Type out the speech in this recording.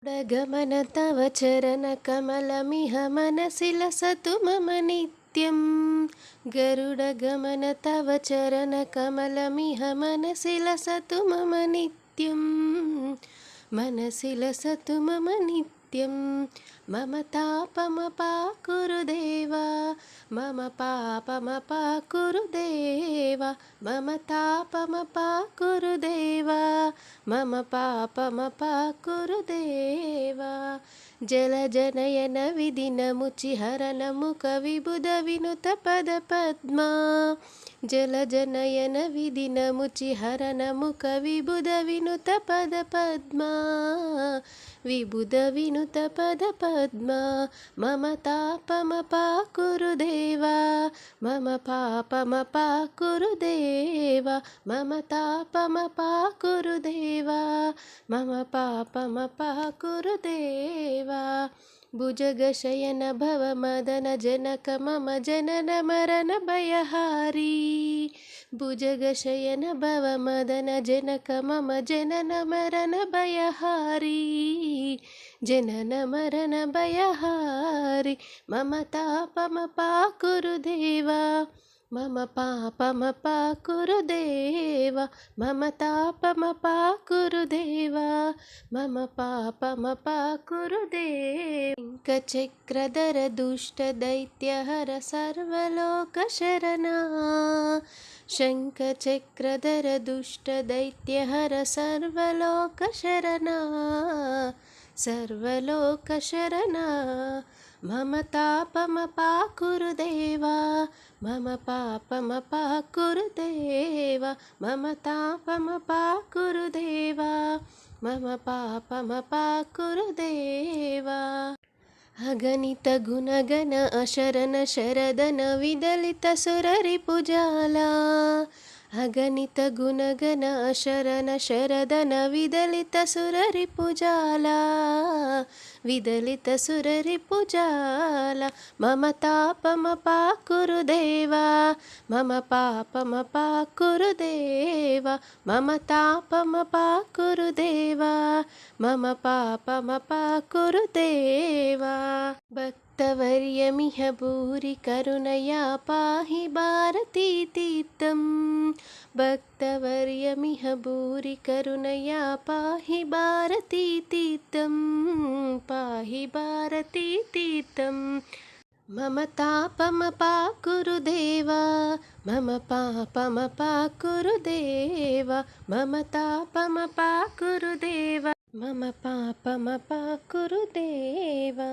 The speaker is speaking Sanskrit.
गमन तव चरणकमलमिह मनसि लसतु मम नित्यं। गरुडगमन तव चरणकमलमिह मनसि लसतु मम नित्यं। मनसि लसतु मम नित्यं। मम तापमपाकुरु देवा, मम पापमपाकुरु देवा, मम तापमपाकुरु देवा, मम पापमपाकुरु देवा। जलजनयन विधिनमुचिहरन मुख विबुध विनुत पद पद्मा। जलजनयन विधिनमुचिहरन मुख विबुध विनुत पद पद्मा। विबुध विनुत पद पद्मा। मम तापमपाकुरु देवा, मम पापमपाकुरु देवा, मम तापमपाकुरु देवा, मम पापमपाकुरु देवा। भुजगशयन भव मदन जनक मम जनन मरण भयहारी। भुजगशयन भव मदन जनक मम जनन मरण भयहारी। जनन मरण भयहारी। मम तापमपाकुरु देवा, मम पापमपाकुरु देवा, मम तापमपाकुरु देवा, मम पापमपाकुरु देवा। शङ्खचक्रधर दुष्टदैत्यहर सर्वलोकशरणा। शङ्खचक्रधर दुष्टदैत्यहर सर्वलोकशरणा। सर्वलोकशरणा। मम तापमपाकुरु देवा, मम पापमपाकुरु देवा, मम तापमपाकुरु देवा, मम पापमपाकुरु देवा। अगणित गुणगण अशरण शरदन विदलित सुररिपुजाला। अगणित गुणगण अशरण शरदन विदलित सुररिपुजाला। विदलित सुररिपुजाला। मम तापमपाकुरु देवा, मम पापमपाकुरु देवा, मम तापमपाकुरु देवा, मम पापमपाकुरु देवा। भक्तवर्यमिह भूरि करुणया पाहि भारतीतीर्थं। भक्तवर्यमिह भूरि करुणया पाहि भारतीतीर्थं। पाहि भारतीतीर्थं। मम तापमपाकुरु देवा, मम पापमपाकुरु देवा, मम तापमपाकुरु देवा, मम पापमपाकुरु देवा।